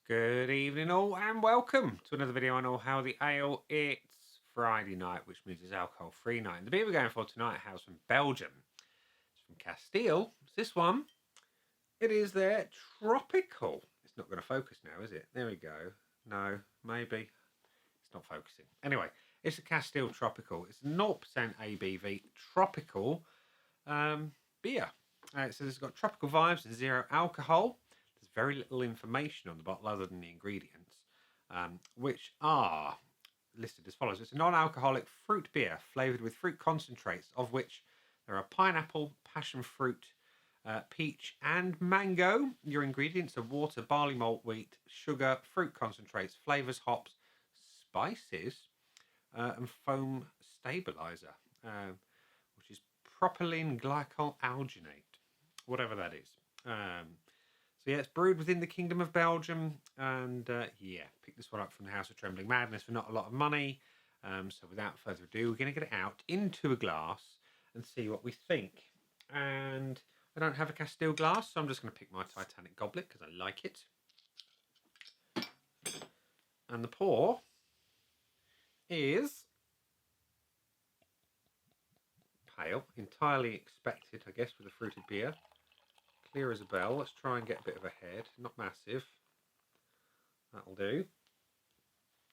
Good evening all and welcome to another video on All How the Ale. It's Friday night, which means it's alcohol free night. And the beer we're going for tonight hails from Belgium. It's from Kasteel. It's this one. It is their Tropical. It's not going to focus now, is it? There we go. No, maybe. It's not focusing. Anyway, it's a Kasteel Tropical. It's 0% ABV tropical beer. So it's got tropical vibes and zero alcohol. Very little information on the bottle other than the ingredients, which are listed as follows. It's a non-alcoholic fruit beer flavoured with fruit concentrates, of which there are pineapple, passion fruit, peach and mango. Your ingredients are water, barley malt, wheat, sugar, fruit concentrates, flavours, hops, spices, and foam stabiliser, which is propylene glycol alginate, whatever that is. So yeah, it's brewed within the Kingdom of Belgium, and picked this one up from the House of Trembling Madness for not a lot of money. So without further ado, we're going to get it out into a glass and see what we think. And I don't have a Kasteel glass, so I'm just going to pick my Titanic goblet because I like it. And the pour is pale, entirely expected, I guess, with a fruited beer. Clear as a bell. Let's try and get a bit of a head. Not massive. That'll do.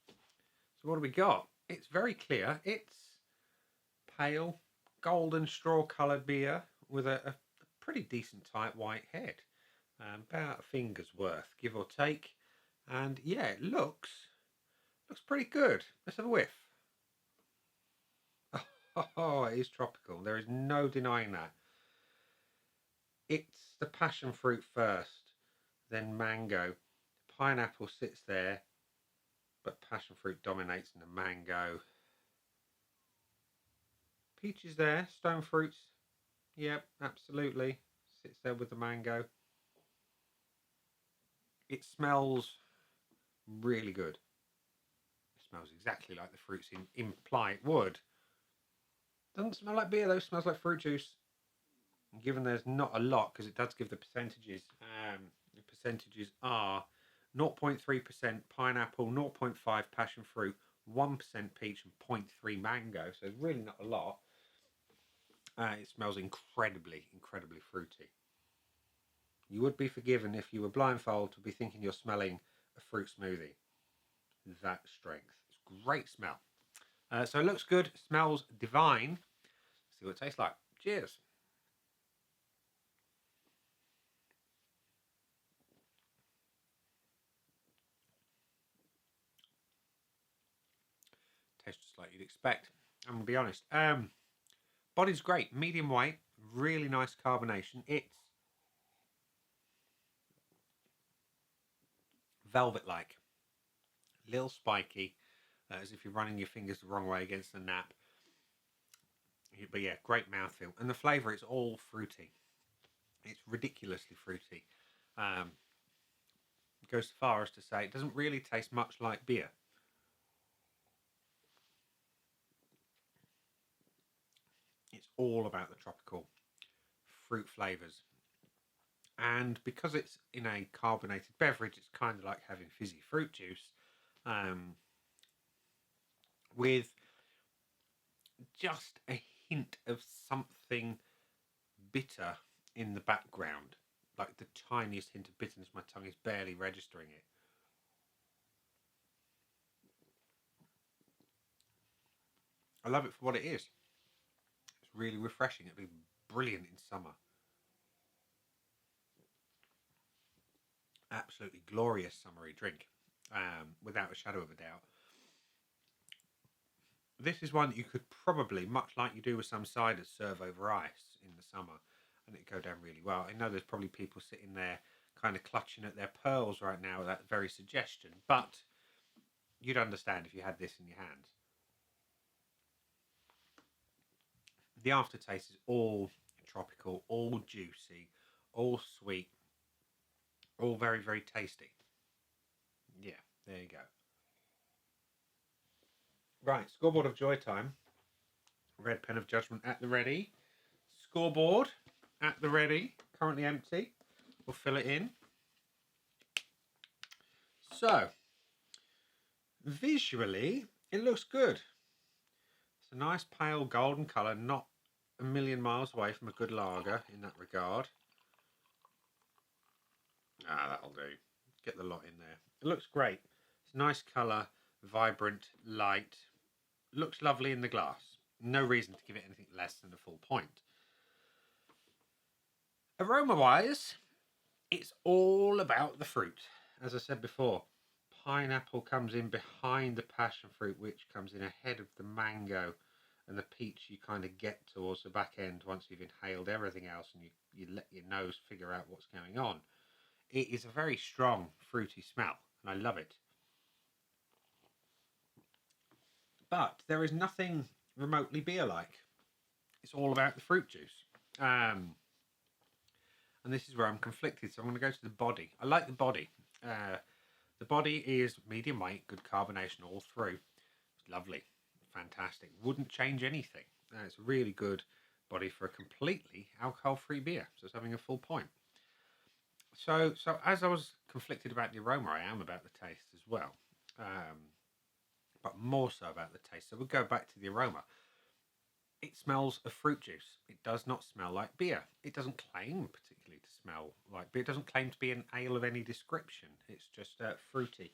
So what do we got? It's very clear. It's pale, golden straw coloured beer with a pretty decent tight white head. About a finger's worth, give or take. And yeah, it looks pretty good. Let's have a whiff. Oh, it is tropical. There is no denying that. It's the passion fruit first, then mango. Pineapple sits there, but passion fruit dominates in the mango. Peach is there, stone fruits. Yep, absolutely. Sits there with the mango. It smells really good. It smells exactly like the fruits imply it would. Doesn't smell like beer though, smells like fruit juice. Given there's not a lot, because it does give the percentages. The percentages are 0.3% pineapple, 0.5 passion fruit, 1% peach, and 0.3 mango. So it's really not a lot. It smells incredibly fruity. You would be forgiven if you were blindfolded to be thinking you're smelling a fruit smoothie. That strength. It's great smell. So it looks good, smells divine. Let's see what it tastes like. Cheers. Tastes just like you'd expect. I'm going to be honest. Body's great. Medium weight. Really nice carbonation. It's velvet-like. Little spiky. As if you're running your fingers the wrong way against the nap. But yeah, great mouthfeel. And the flavour is all fruity. It's ridiculously fruity. Goes so far as to say it doesn't really taste much like beer. It's all about the tropical fruit flavours. And because it's in a carbonated beverage, it's kind of like having fizzy fruit juice with just a hint of something bitter in the background. Like the tiniest hint of bitterness, my tongue is barely registering it. I love it for what it is. It's really refreshing. It'd be brilliant in summer. Absolutely glorious summery drink, without a shadow of a doubt. This is one that you could probably, much like you do with some ciders, serve over ice in the summer, and it'd go down really well. I know there's probably people sitting there kind of clutching at their pearls right now with that very suggestion, but you'd understand if you had this in your hands. The aftertaste is all tropical, all juicy, all sweet, all very, very tasty. Yeah, there you go. Right, scoreboard of joy time. Red pen of judgment at the ready. Scoreboard at the ready. Currently empty. We'll fill it in. So, visually, it looks good. It's a nice pale golden colour, not a million miles away from a good lager in that regard. That'll do. Get the lot in there. It looks great. It's a nice colour, vibrant, light. Looks lovely in the glass. No reason to give it anything less than a full point. Aroma-wise, it's all about the fruit. As I said before, pineapple comes in behind the passion fruit, which comes in ahead of the mango and the peach. You kind of get towards the back end once you've inhaled everything else and you let your nose figure out what's going on. It is a very strong fruity smell and I love it. But there is nothing remotely beer-like. It's all about the fruit juice. And this is where I'm conflicted, so I'm going to go to the body. I like the body. The body is medium weight, good carbonation all through. It's lovely, fantastic. Wouldn't change anything. It's a really good body for a completely alcohol-free beer. So it's having a full point. So as I was conflicted about the aroma, I am about the taste as well. But more so about the taste. So we'll go back to the aroma. It smells of fruit juice. It does not smell like beer. It doesn't claim particularly to smell like beer. It doesn't claim to be an ale of any description. It's just fruity.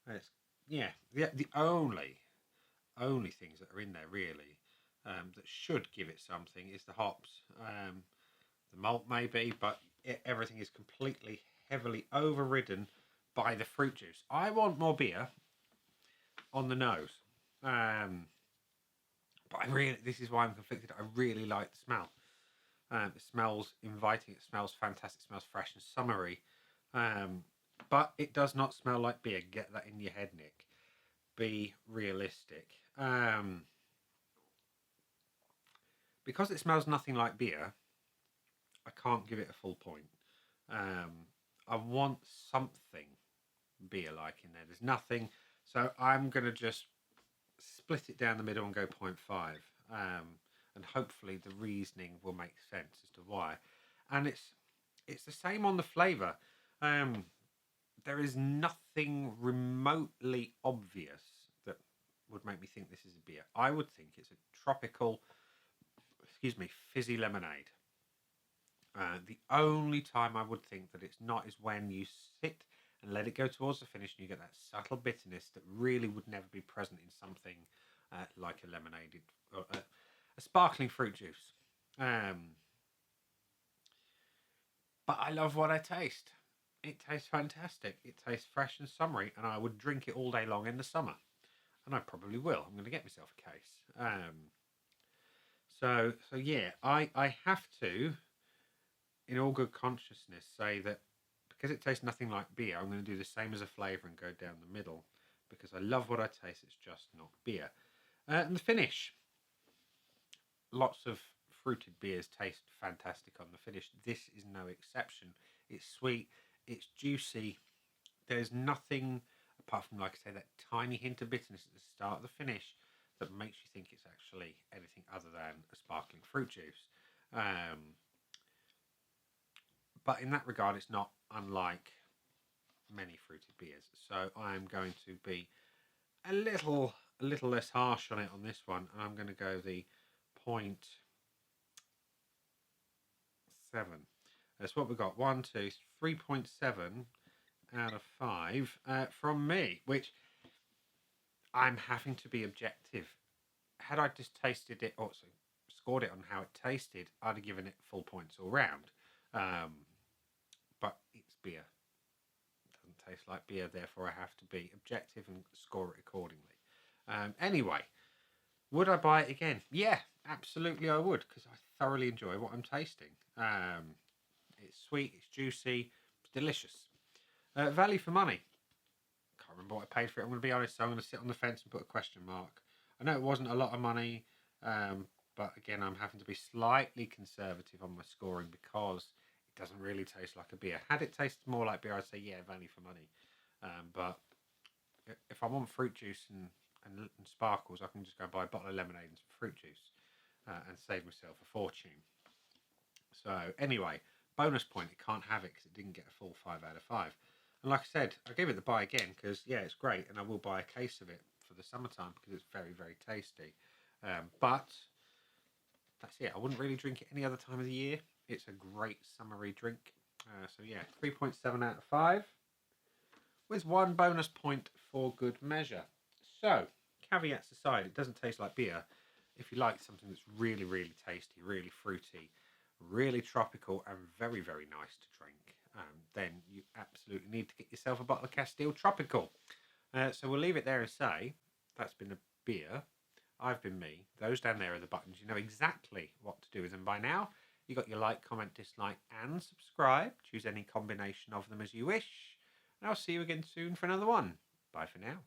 It's, the only things that are in there really that should give it something is the hops. The malt maybe, but everything is completely heavily overridden by the fruit juice. I want more beer on the nose. But this is why I'm conflicted. I really like the smell. It smells inviting. It smells fantastic. It smells fresh and summery. But it does not smell like beer. Get that in your head, Nick. Be realistic. Because it smells nothing like beer, I can't give it a full point. I want something beer-like in there. There's nothing. So I'm going to just split it down the middle and go 0.5. And hopefully the reasoning will make sense as to why. And it's the same on the flavour. There is nothing remotely obvious that would make me think this is a beer. I would think it's a tropical, fizzy lemonade. The only time I would think that it's not is when you sit and let it go towards the finish and you get that subtle bitterness that really would never be present in something like a lemonade or a sparkling fruit juice. But I love what I taste. It tastes fantastic. It tastes fresh and summery, and I would drink it all day long in the summer. And I probably will. I'm going to get myself a case. So yeah, I have to, in all good consciousness, say that because it tastes nothing like beer, I'm going to do the same as a flavour and go down the middle. Because I love what I taste, it's just not beer. And the finish. Lots of fruited beers taste fantastic on the finish. This is no exception. It's sweet, it's juicy. There's nothing, apart from, like I say, that tiny hint of bitterness at the start of the finish that makes you think it's actually anything other than a sparkling fruit juice. But in that regard, it's not unlike many fruited beers. So I'm going to be a little less harsh on it on this one. And I'm going to go the 0.7. That's what we've got. 3.7 out of 5 from me, which I'm having to be objective. Had I just tasted it, or scored it on how it tasted, I'd have given it full points all round. But it's beer. It doesn't taste like beer, therefore I have to be objective and score it accordingly. Anyway, would I buy it again? Yeah, absolutely I would, because I thoroughly enjoy what I'm tasting. It's sweet, it's juicy, it's delicious. Value for money. Can't remember what I paid for it, I'm going to be honest, so I'm going to sit on the fence and put a question mark. I know it wasn't a lot of money, but again, I'm having to be slightly conservative on my scoring because it doesn't really taste like a beer. Had it tasted more like beer, I'd say, yeah, value for money. But if I want fruit juice and sparkles, I can just go buy a bottle of lemonade and some fruit juice and save myself a fortune. So anyway, bonus point, it can't have it because it didn't get a full 5 out of 5. And like I said, I gave it the buy again because, yeah, it's great. And I will buy a case of it for the summertime because it's very, very tasty. But that's it. I wouldn't really drink it any other time of the year. It's a great summery drink. So yeah, 3.7 out of 5 with 1 bonus point for good measure. So, caveats aside, it doesn't taste like beer. If you like something that's really, really tasty, really fruity, really tropical, and very, very nice to drink, then you absolutely need to get yourself a bottle of Kasteel Tropical. So we'll leave it there and say that's been a beer. I've been me. Those down there are the buttons. You know exactly what to do with them by now. You got your like, comment, dislike, and subscribe. Choose any combination of them as you wish. And I'll see you again soon for another one. Bye for now.